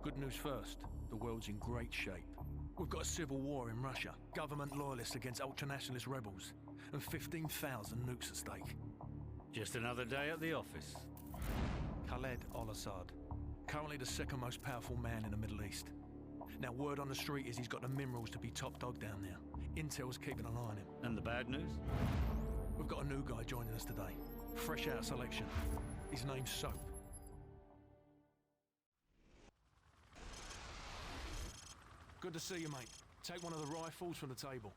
Good news first, the world's in great shape. We've got a civil war in Russia, government loyalists against ultranationalist rebels, and 15,000 nukes at stake. Just another day at the office. Khaled al-Assad, currently the second most powerful man in the Middle East. Now, word on the street is he's got the minerals to be top dog down there. Intel's keeping an eye on him. And the bad news? We've got a new guy joining us today, fresh out of selection. His name's Soap. Good to see you, mate. Take one of the rifles from the table.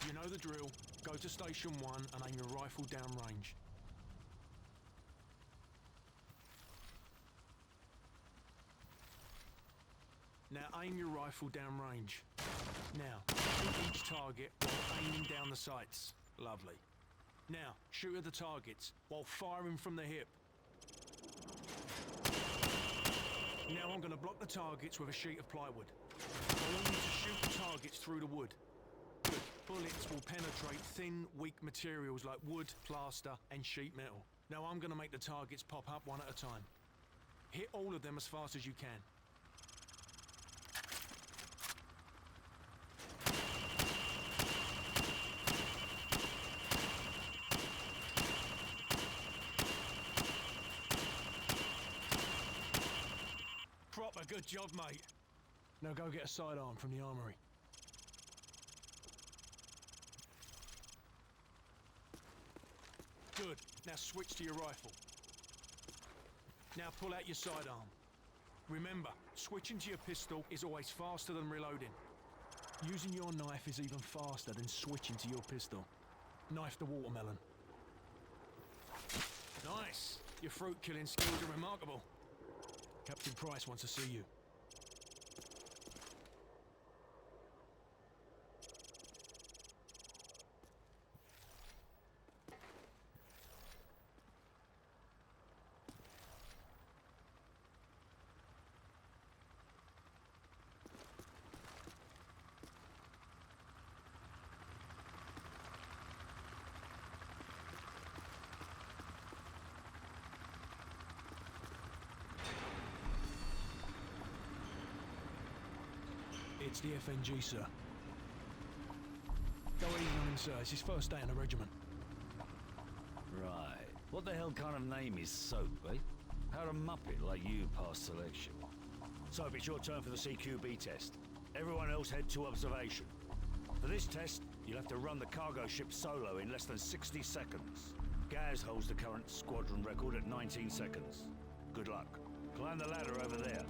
You know the drill. Go to Station 1 and aim your rifle downrange. Now aim your rifle downrange. Now, shoot each target while aiming down the sights. Lovely. Now, shoot at the targets while firing from the hip. Now I'm going to block the targets with a sheet of plywood. I want you to shoot the targets through the wood. Good. Bullets will penetrate thin, weak materials like wood, plaster, and sheet metal. Now I'm going to make the targets pop up one at a time. Hit all of them as fast as you can. Proper good job, mate. Now go get a sidearm from the armory. Good. Now switch to your rifle. Now pull out your sidearm. Remember, switching to your pistol is always faster than reloading. Using your knife is even faster than switching to your pistol. Knife the watermelon. Nice. Your fruit killing skills are remarkable. Captain Price wants to see you. It's the FNG, sir. Go easy on him, sir. It's his first day in the regiment. Right. What the hell kind of name is Soap, eh? How'd a muppet like you pass selection? Soap, it's your turn for the CQB test. Everyone else head to observation. For this test, you'll have to run the cargo ship solo in less than 60 seconds. Gaz holds the current squadron record at 19 seconds. Good luck. Climb the ladder over there.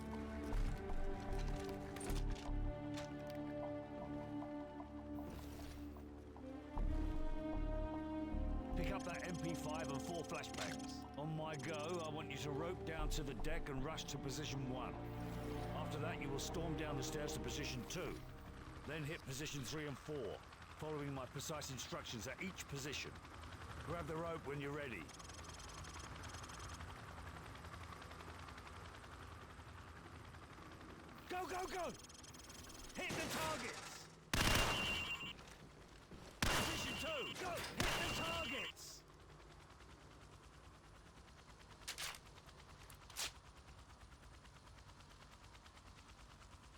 Pick up that MP5 and 4 flashbangs. On my go, I want you to rope down to the deck and rush to position 1. After that, you will storm down the stairs to position 2. Then hit position 3 and 4, following my precise instructions at each position. Grab the rope when you're ready. Go, go, go! Hit the targets! Position 2, go! Hit the targets!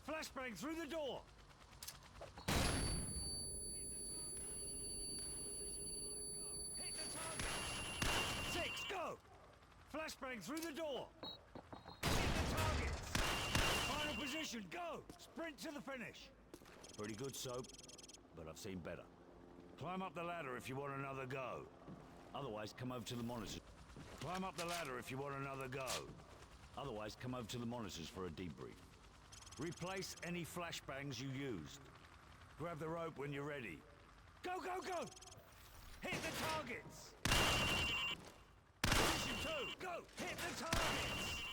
Flashbang through the door! Hit the target! 6, go! Flashbang through the door! Hit the targets! Final position, go! Sprint to the finish! Pretty good, Soap, but I've seen better. Climb up the ladder if you want another go. Otherwise, come over to the monitors. Climb up the ladder if you want another go. Otherwise, come over to the monitors for a debrief. Replace any flashbangs you used. Grab the rope when you're ready. Go, go, go! Hit the targets! Position 2, go! Hit the targets!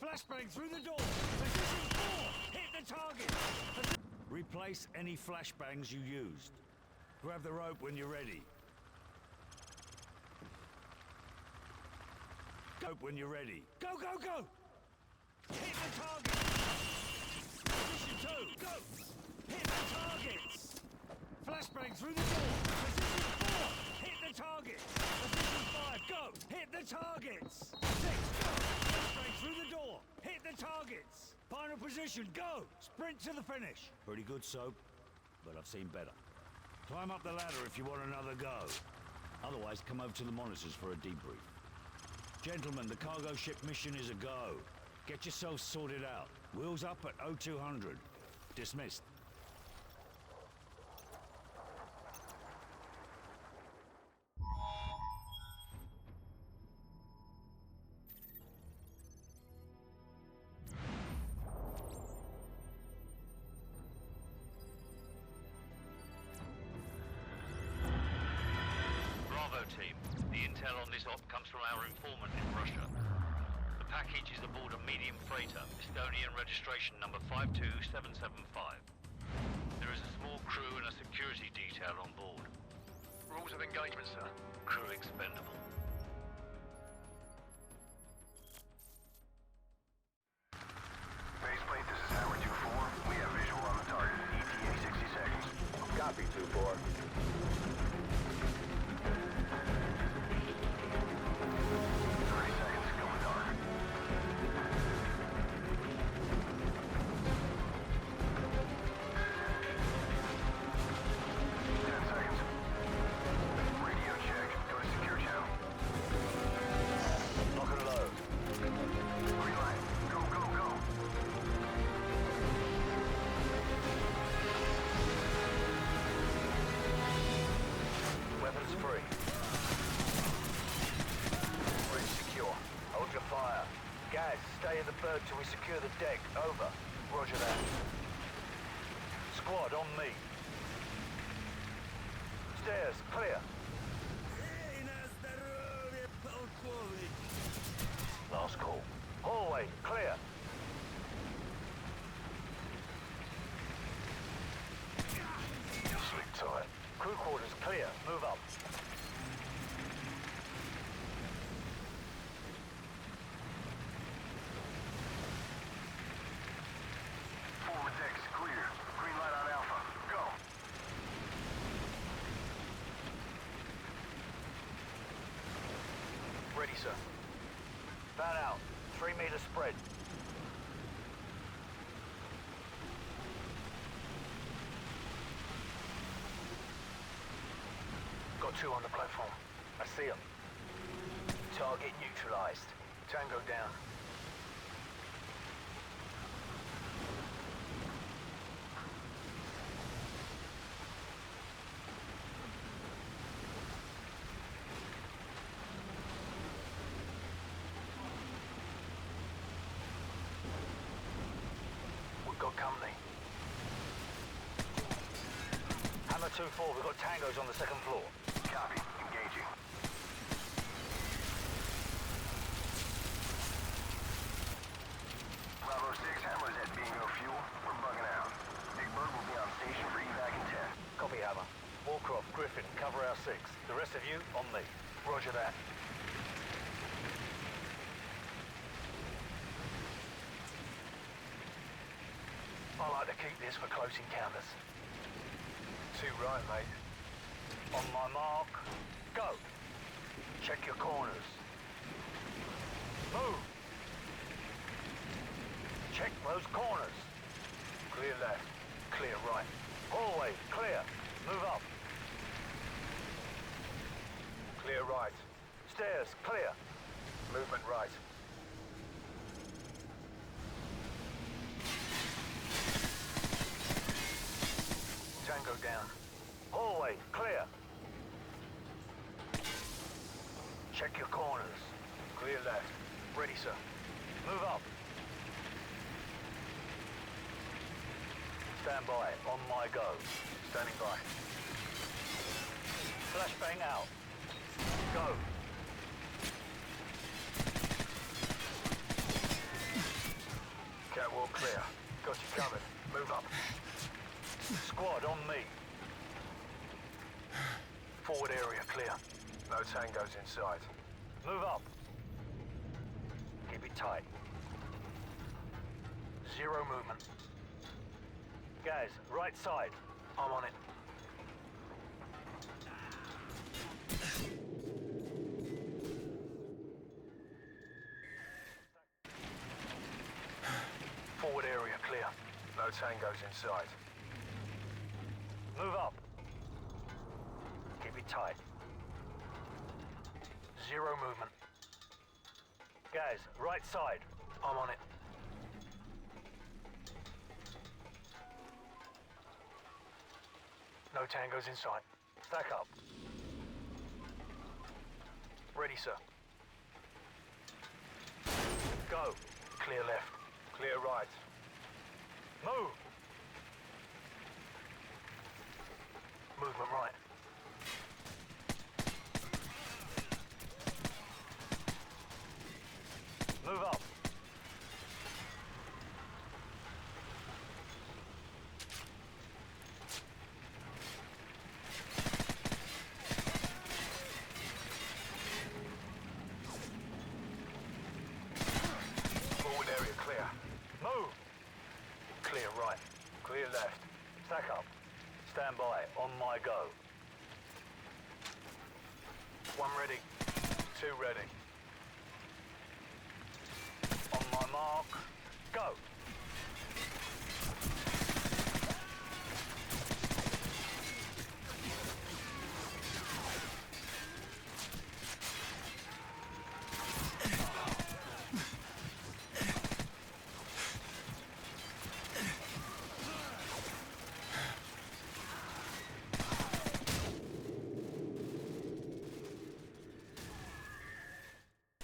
Flashbang through the door! Position 4, hit the target! Replace any flashbangs you used. Grab the rope when you're ready. Go when you're ready. Go, go, go! Hit the target! Position 2, go! Hit the targets! Flashbang through the door! Position 4, hit the the targets! Position 5, go! Hit the targets! 6, go! Flashbang through the door! Hit the targets! Final position, go! Sprint to the finish! Pretty good, Soap, but I've seen better. Climb up the ladder if you want another go. Otherwise, come over to the monitors for a debrief. Gentlemen, the cargo ship mission is a go. Get yourselves sorted out. Wheels up at 0200. Dismissed. Bravo team. The intel on this op comes from our informant in Russia. The package is aboard a medium freighter, Estonian registration number 52775. There is a small crew and a security detail on board. Rules of engagement, sir. Crew expendable. Faceplate, this is Howard 2-4. We have visual on the target. ETA 60 seconds. Copy, 2-4. 30 seconds, going dark. 10 seconds. Radio check. Go to secure channel. Lock and load. Green light. Go, go, go. Weapons free. Bridge secure. Hold your fire. Guys, stay in the bird till we secure the deck. Over. Roger that. Squad, on me. Stairs, clear. Last call. Hallway, clear. Sleep tight. Crew quarters clear. Move up. Forward deck is clear. Green light on Alpha. Go. Ready, sir. Fan out. 3-meter spread. Got 2 on the platform. I see them. Target neutralized. Tango down. We've got company. Hammer 2-4, we've got tangos on the second floor. Copy. Engaging. Bravo 6, Hammer's at bingo fuel. We're bugging out. Big Bird will be on station for evac in 10. Copy, Hammer. Warcroft, Griffin, cover our 6. The rest of you, on me. Roger that. I like to keep this for close encounters. Too right, mate. On my mark, go. Check your corners. Move. Check those corners. Clear left. Clear right. Hallway, clear. Move up. Clear right. Stairs, clear. Movement right. Tango down. Hallway, clear. Check your corners. Clear left. Ready, sir. Move up. Stand by. On my go. Standing by. Flashbang out. Go. Catwalk clear. Got you covered. Move up. Squad on me. Forward area clear. No tangos inside. Move up. Keep it tight. 0 movement. Guys, right side. I'm on it. Forward area clear. No tangos inside. Move up. Keep it tight. Zero movement. Guys, right side. I'm on it. No tangos in sight. Stack up. Ready, sir. Go. Clear left. Clear right. Move! Movement right. Move up. Forward area clear. Move! Clear right. Clear left. Stack up. Stand by. On my go. One ready. Two ready. On my mark. Go.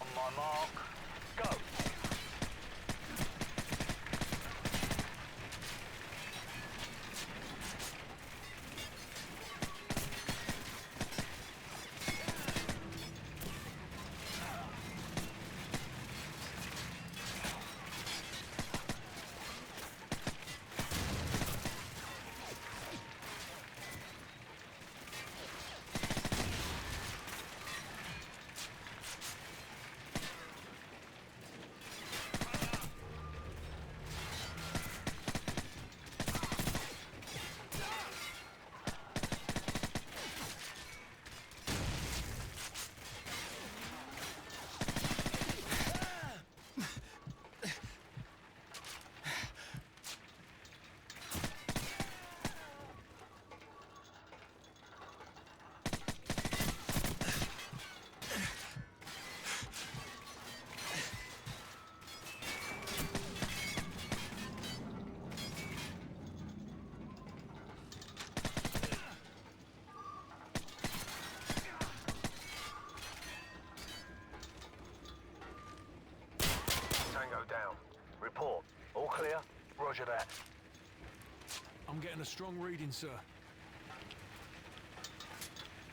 On my mark. Go. Tango down. Report. All clear? Roger that. I'm getting a strong reading, sir.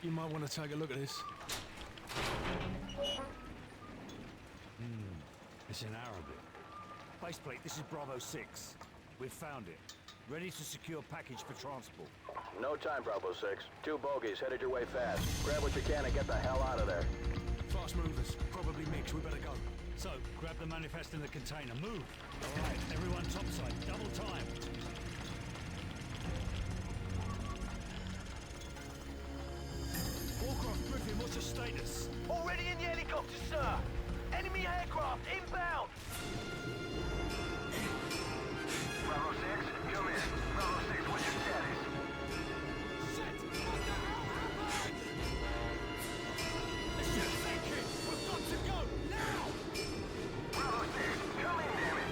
You might want to take a look at this. It's in Arabic. Faceplate, this is Bravo 6. We've found it. Ready to secure package for transport. No time, Bravo 6. Two bogeys headed your way fast. Grab what you can and get the hell out of there. Fast movers, probably mixed. We better go. So, grab the manifest in the container. Move! All right, everyone topside. Double time. Warcraft Griffin, what's your status? Already in the helicopter, sir! Enemy aircraft inbound! Bravo 6, come in. Bravo 6, what's your status? Shit! What the hell happened? The ship's sinking! We've got to go! Now! Bravo 6, come in, damn it!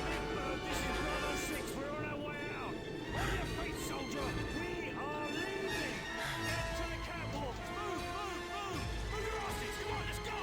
Big Bird, this is Bravo 6. We're on our way out. On your feet, soldier. We are leaving. Get to the catwalk. Move, move, move. Move your asses. Come on, let's go.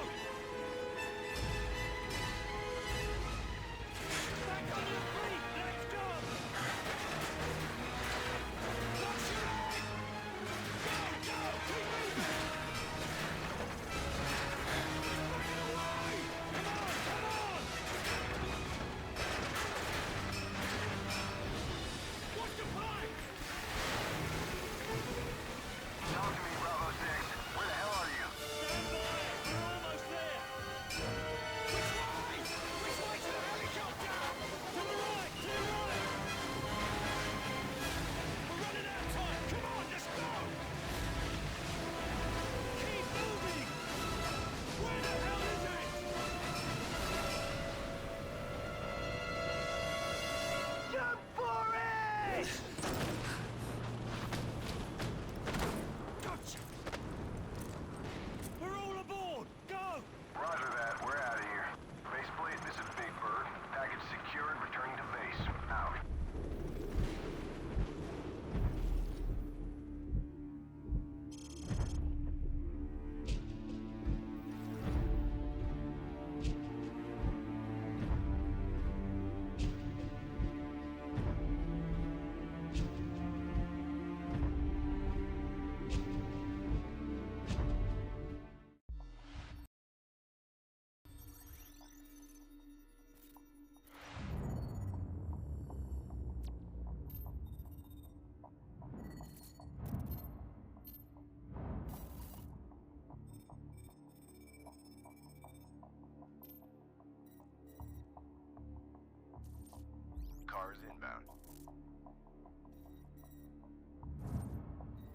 Cars inbound.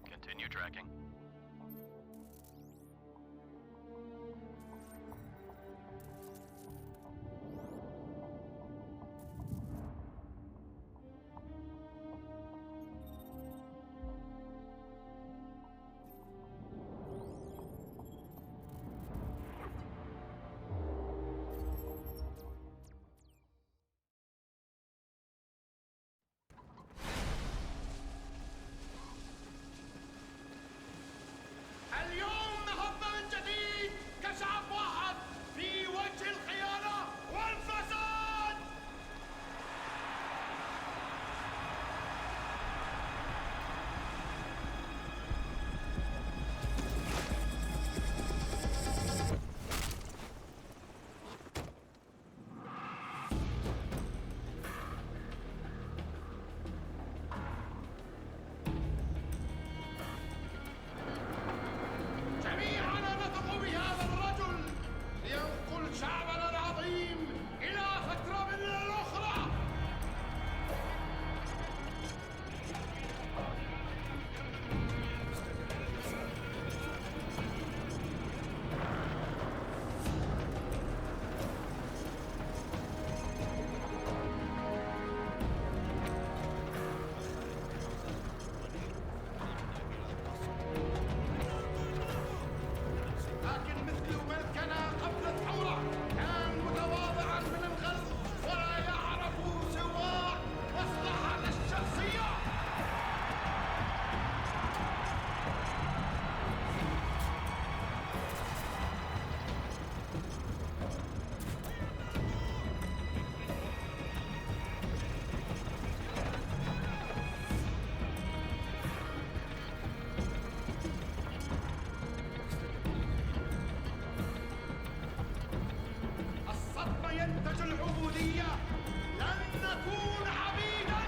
Continue tracking. اليوم نهضنا من جديد كشعب واحد في وجه الخيانة والفساد. جميعنا نثق بهذا الرجل لينقل شعبنا العظيم إلى فترة من الأخرى. لكن مثل من كان قبل الثورة كان متواضعا من القلب ولا يعرف سوى مصلحة الشخصية. الصدمة ينتج العبودية. لن نكون عبيدا.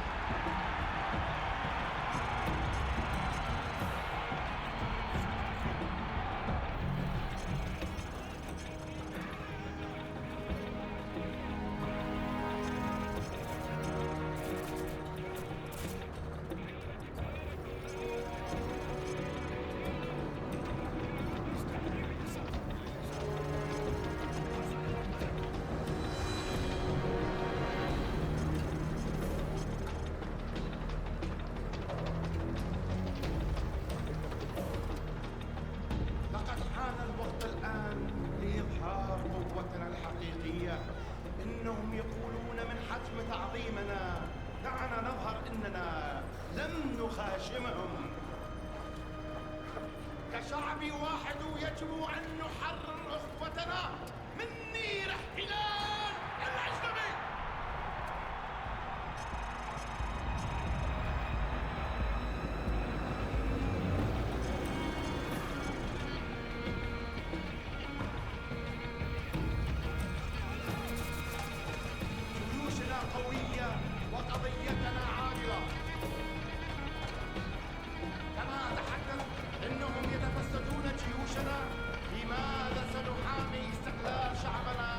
لقد حان الوقت الآن لإظهار قوتنا الحقيقية. إنهم يقولون من حتم تعظيمنا. دعنا نظهر إننا لم نخاشمهم. كشعب واحد يجب أن نحرر أخوتنا من نير احتلال الأجنبي. جيوشنا قوية وقضيتنا عادلة. كما أتحدث إنهم يتفسدون جيوشنا. لماذا سنحامي استقلال شعبنا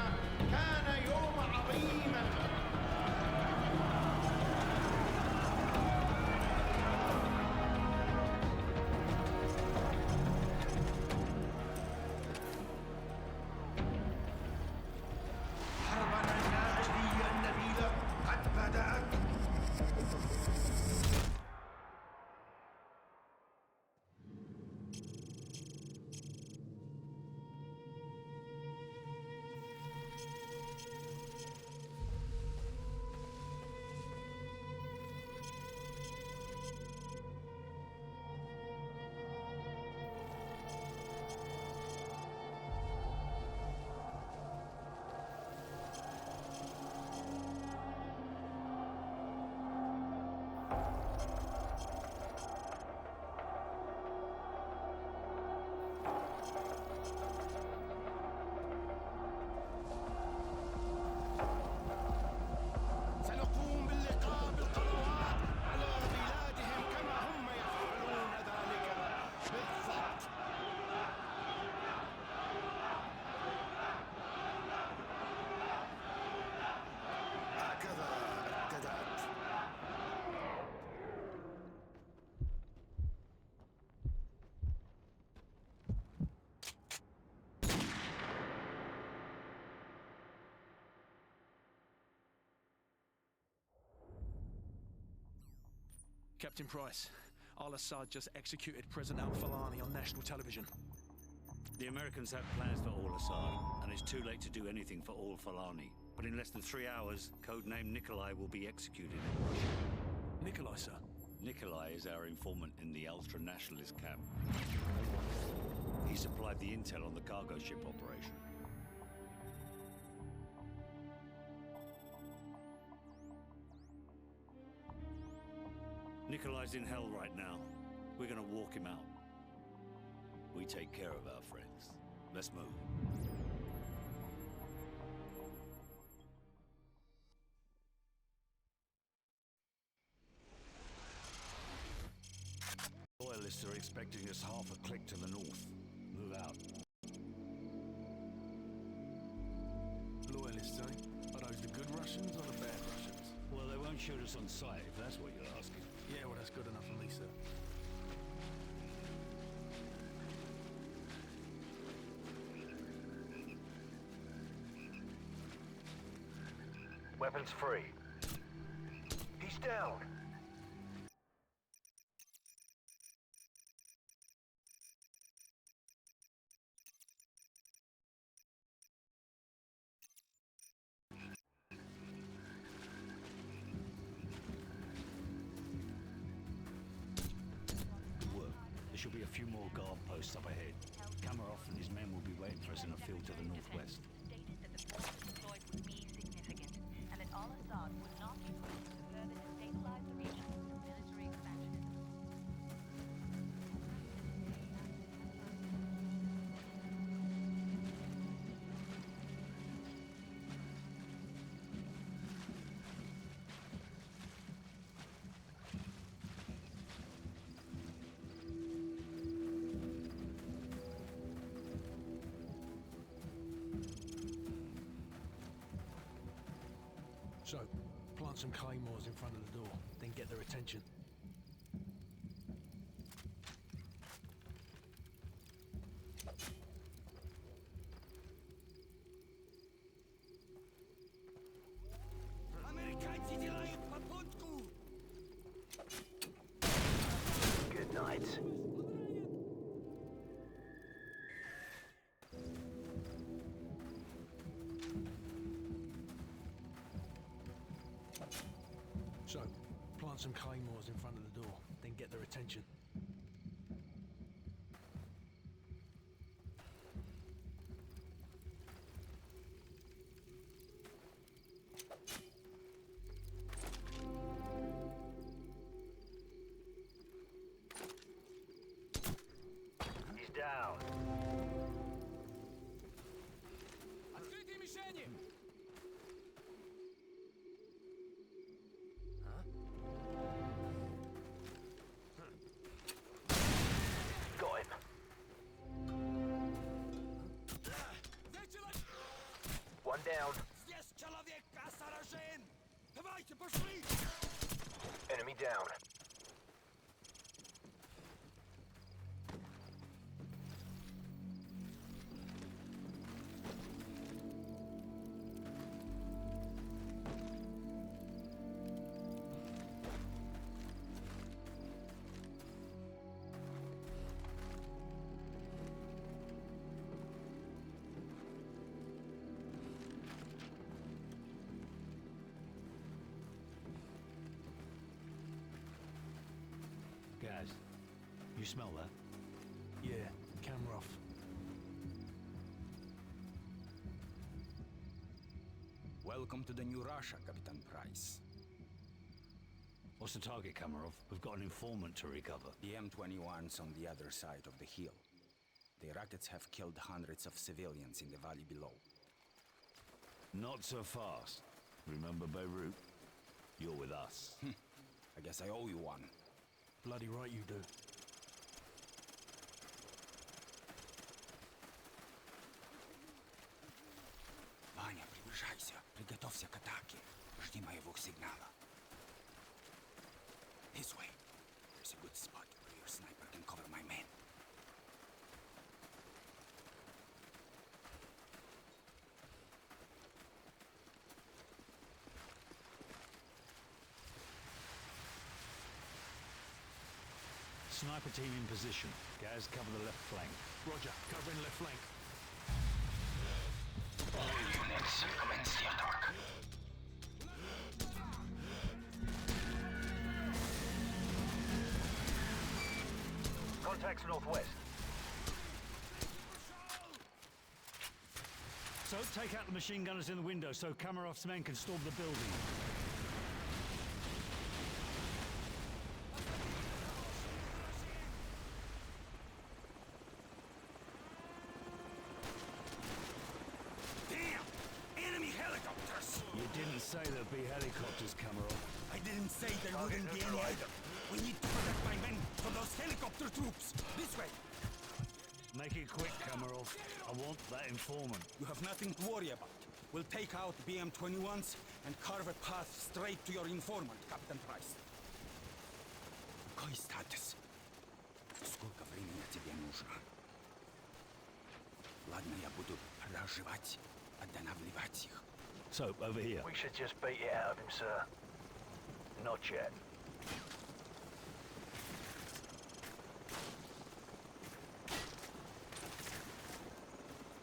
Captain Price, al-Assad just executed President al-Falani on national television. The Americans have plans for al-Assad, and it's too late to do anything for al-Falani. But in less than 3 hours, codename Nikolai will be executed in Russia. Nikolai, sir? Nikolai is our informant in the ultra-nationalist camp. He supplied the intel on the cargo ship operation. Nikolai's in hell right now. We're gonna walk him out. We take care of our friends. Let's move. Loyalists are expecting us half a click to the north. Move out. Loyalists, eh? Are those the good Russians or the bad Russians? Well, they won't shoot us on sight, if that's what you're asking. Yeah, well, that's good enough for me, sir. Weapons free. He's down. Work. There should be a few more guard posts up ahead. Kamarov and his men will be waiting for us in a field to the northwest. Stated that the force deployed would be significant, and that al-Assad would not use it to further destabilize the region through military expansionism. So, plant some claymores in front of the door, then get their attention. Good night. So, plant some claymores in front of the door, then get their attention. He's down. Got him. One down. Enemy down. Guys, you smell that? Yeah, Kamarov. Welcome to the new Russia, Captain Price. What's the target, Kamarov? We've got an informant to recover. The M21's on the other side of the hill. The rockets have killed hundreds of civilians in the valley below. Not so fast. Remember Beirut? You're with us. I guess I owe you one. Bloody right you do. Ваня, приближайся. Приготовься к атаке. Жди моего сигнала. This way. There's a good spot where your sniper can cover my men. Sniper team in position. Gaz, cover the left flank. Roger, covering left flank. All units, commence the attack. Contacts northwest. So, take out the machine gunners in the window so Kamarov's men can storm the building. Damn! Enemy helicopters! You didn't say there'd be helicopters, Kamarov. I didn't say there Target wouldn't be any neutralized. either. We need to protect my men from those helicopter troops. This way. Make it quick, Kamarov. I want that informant. You have nothing to worry about. We'll take out BM-21s and carve a path straight to your informant, Captain Price. Какой статус? Сколько времени тебе нужно? Ладно, я буду разжевать, останавливать их. So, over here. We should just beat it out of him, sir. Not yet.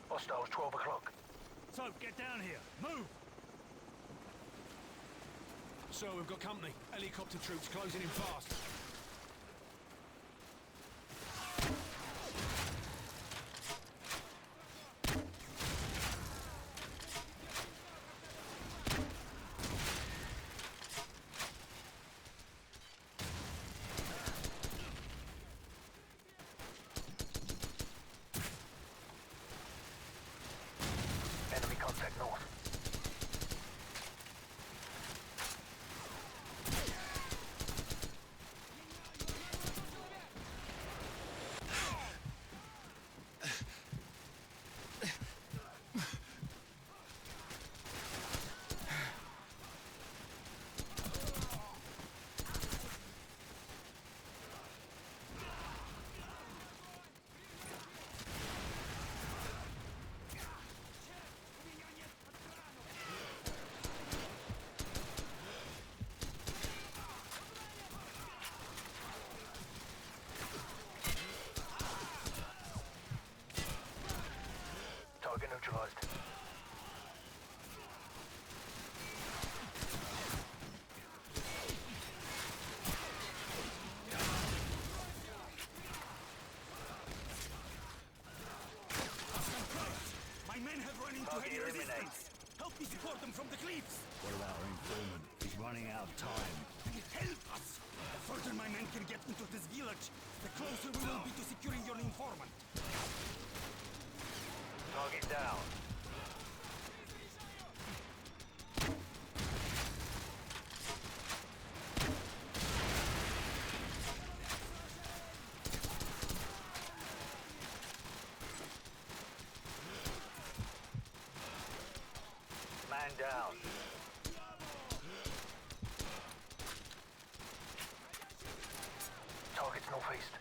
Hostiles, 12 o'clock. So, get down here. Move! So, we've got company. Helicopter troops closing in fast. Enemy contact north. Target neutralized. My men have run into Target heavy eliminated. resistance. Help me support them from the cliffs. What about our informant? He's running out of time. Help us! The further my men can get into this village, the closer we will be to securing your informant. Target down. Man down. Target's northeast.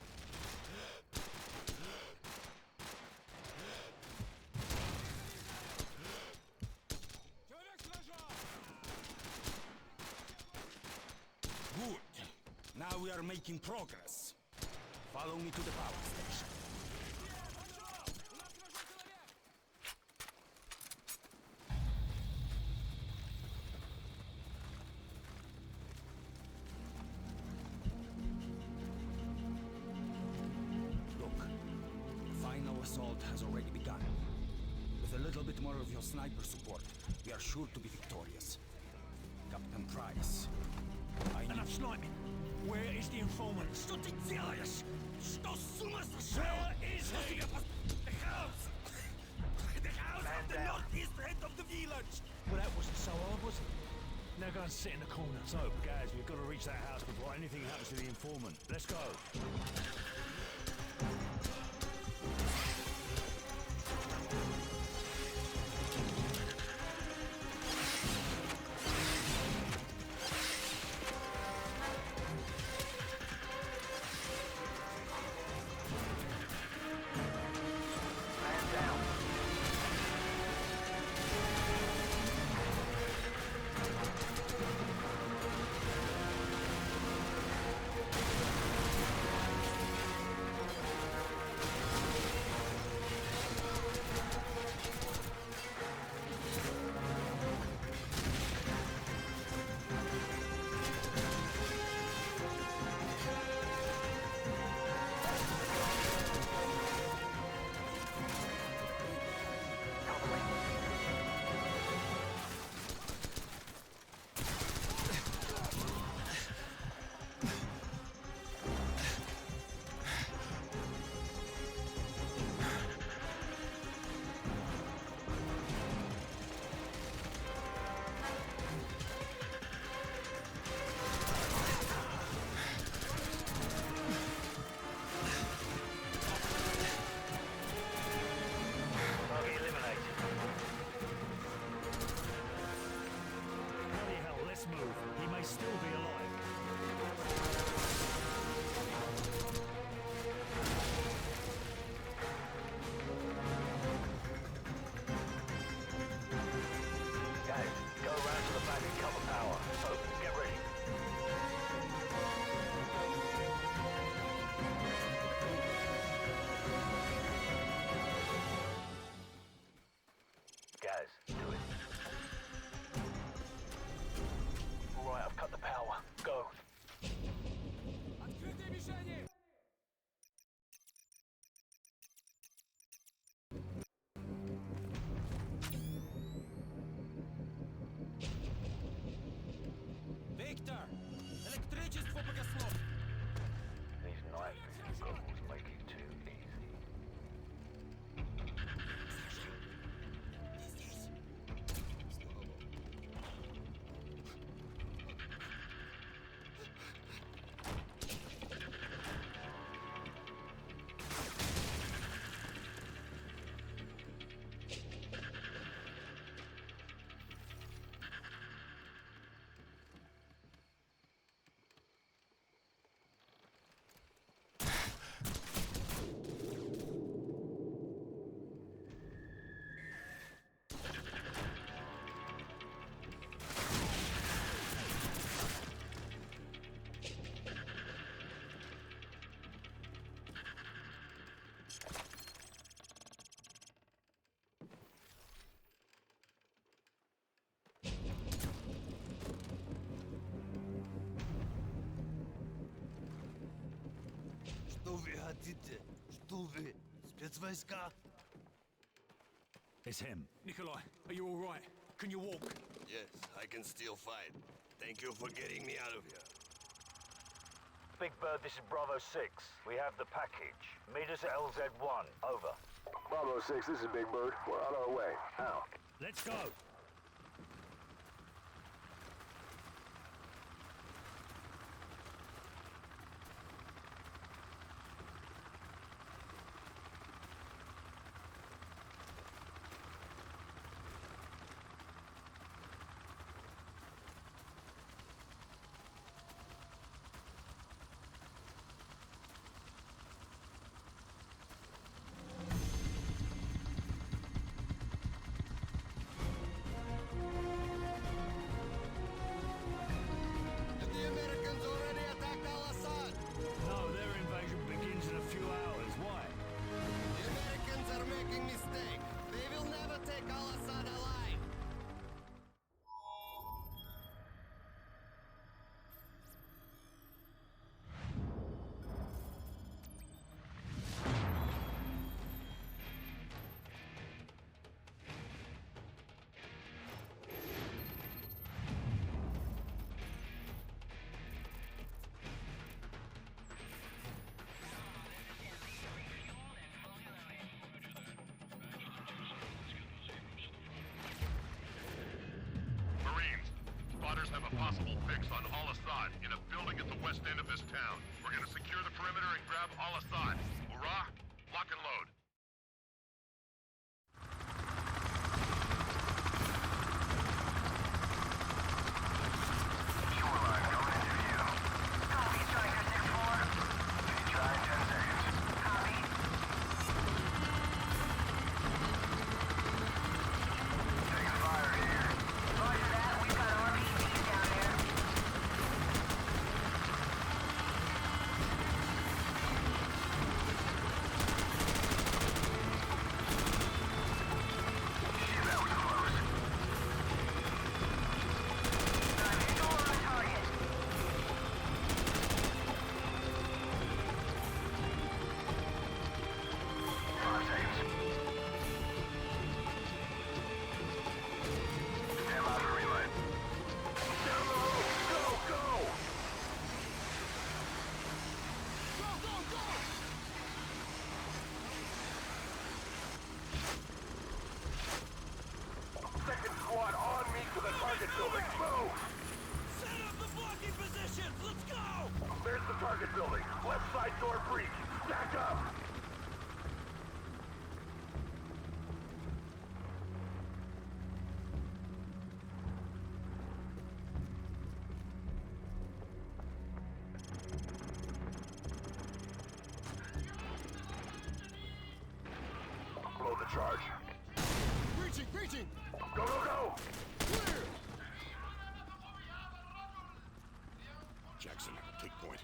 Good. Now we are making progress. Follow me to the power station. Look, the final assault has already begun. With a little bit more of your sniper support, we are sure to be victorious. Captain Price, I need... Enough sniping! Where is the informant? Что ты делаешь? Что с ума сошел? Where is he? The house! The house Man at the down. northeast end of the village! Well, that wasn't so hard, was it? Now go and sit in the corner. So, guys, we've got to reach that house before anything happens to the informant. Let's go. Man down. still be alive. Guys, go around to the back and cover power. So, get ready. Guys, do it. All right, I've cut the power. Go. Открытое мишени! Виктор! Электричество погасло! These night vision goggles make it too easy. Ты здесь? Слава богу. Что вы хотите? Что вы? Спецвойска? It's him. Nikolai, are you all right? Can you walk? Yes, I can still fight. Thank you for getting me out of here. Big Bird, this is Bravo 6. We have the package. Meet us at LZ1. Over. Bravo 6, this is Big Bird. We're on our way. How? Let's go. Have the Americans already attacked Al-Assad? No, their invasion begins in a few hours. Why? The Americans are making mistake. They will never take Al-Assad alive. Marines, spotters have a possible fix on Al-Assad in a building at the west end of this town. We're gonna secure the perimeter and grab Al-Assad. Hurrah! Lock and load. Shoreline coming into view. Copy, Striker 6-4. Any try in 10 seconds. Copy. Taking fire here. Roger that. We've got RPGs down there. Shit, that was close. Visual on target. Five seconds. Stand by for relay. Down the road. Go, go! Go, go, go! Second squad on me to the target building. Move! Set up the blocking positions. Let's go. There's the target building. Left side door breach. Stack up! Engaging! Go, go, go! Clear! Jackson, take point.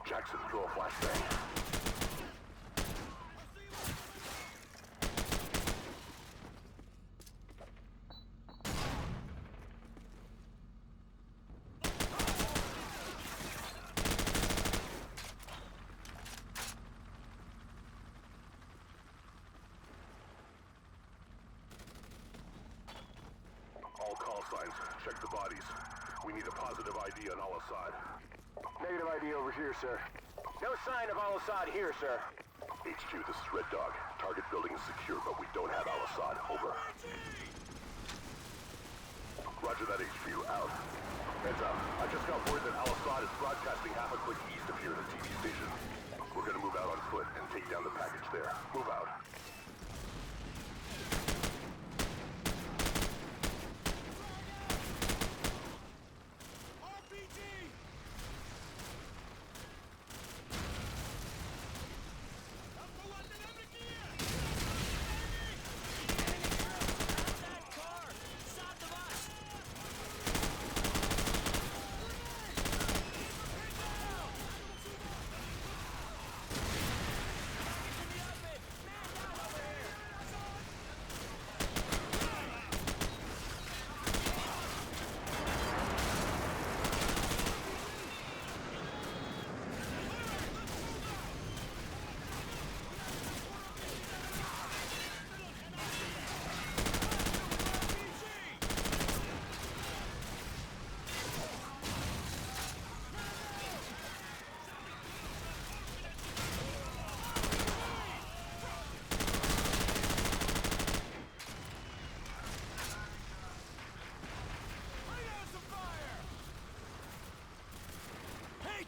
Jackson, throw a flashbang. All call signs. Check the bodies. We need a positive ID on Al-Assad. Negative ID over here, sir. No sign of Al-Assad here, sir. HQ, this is Red Dog. Target building is secure, but we don't have Al-Assad. Over. Roger that, HQ. Out. Heads up. I just got word that Al-Assad is broadcasting half a click east of here at the TV station. We're gonna move out on foot and take down the package there. Move out.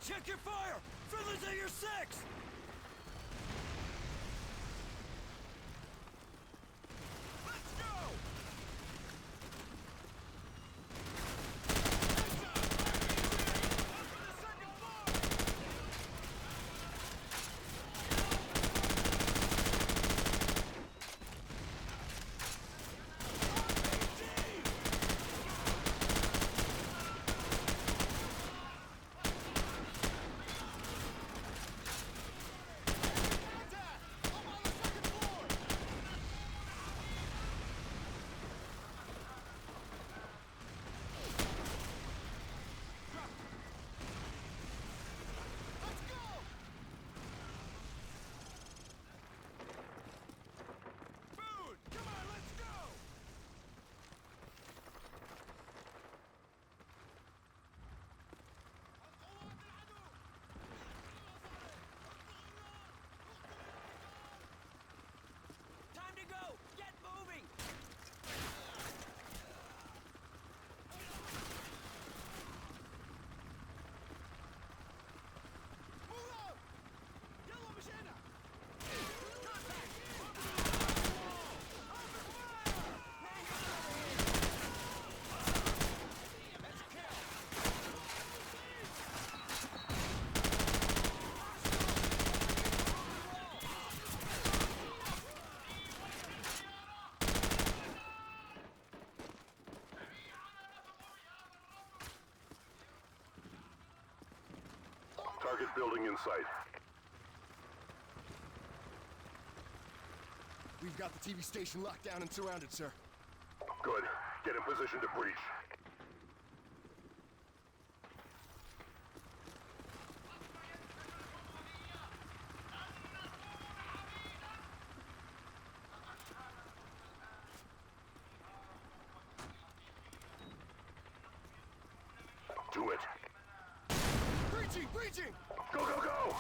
Check your fire! Friendly's at your 6! Let's go! Target building in sight. We've got the TV station locked down and surrounded, sir. Good. Get in position to breach. Breaching! Go, go, go!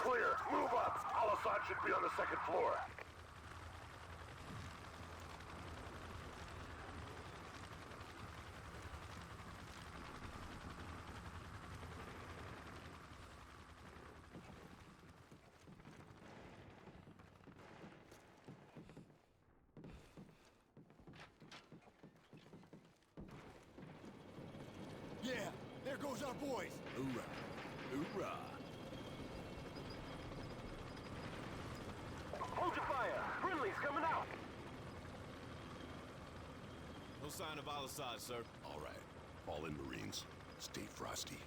Clear. Move up. Al-Assad should be on the second floor. There goes our boys! Hoorah! Hoorah! Hold your fire! Friendly's coming out! No sign of Al-Assad, sir. All right. Fall in, Marines. Stay frosty.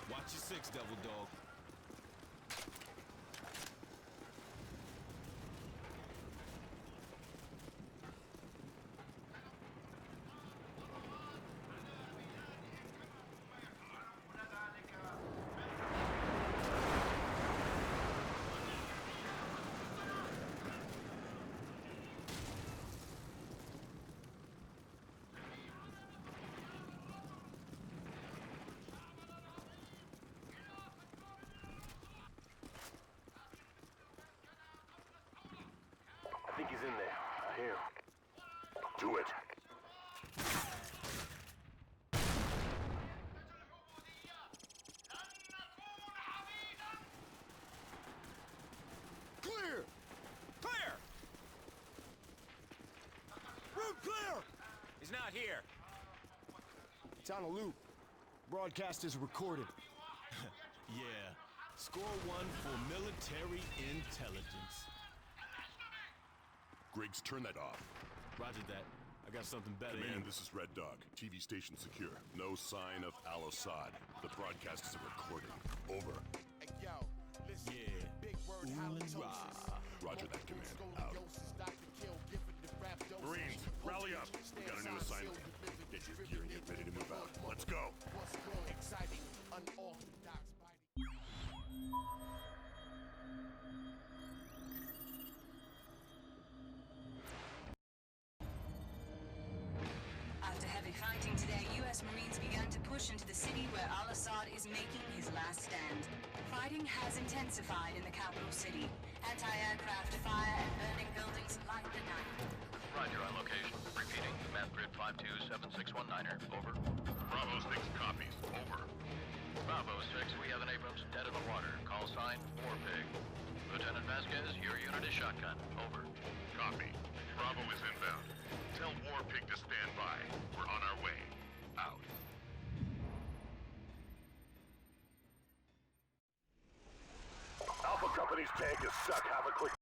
Watch your six, Devil Dog. I think he's in there. I hear him. Do it. Clear! Clear! Room clear! He's not here. It's on a loop. Broadcast is recorded. Yeah. Score one for military intelligence. Griggs, turn that off. Roger that. I got something better. Command, this is Red Dog. TV station secure. No sign of Al-Assad. The broadcast is a recording. Over. Hey, yo, listen. Yeah. Big word halitosis. Roger that, command. Out. Marines, rally up. We got a new assignment. Get your gear and get ready to move out. Let's go. What's more exciting? Unorthodox biting. After heavy fighting today, U.S. Marines began to push into the city where Al-Assad is making his last stand. Fighting has intensified in the capital city. Anti-aircraft fire and burning buildings light the night. Roger on location. Repeating. Map grid 527619er. Over. Bravo 6 copies. Over. Bravo 6, we have an Abrams dead in the water. Call sign, Warpig. Lieutenant Vasquez, your unit is shotgun. Over. Copy. Bravo is inbound. Tell Warpig to stand by. We're on our way. Out. Alpha Company's tank is suck. Have a quick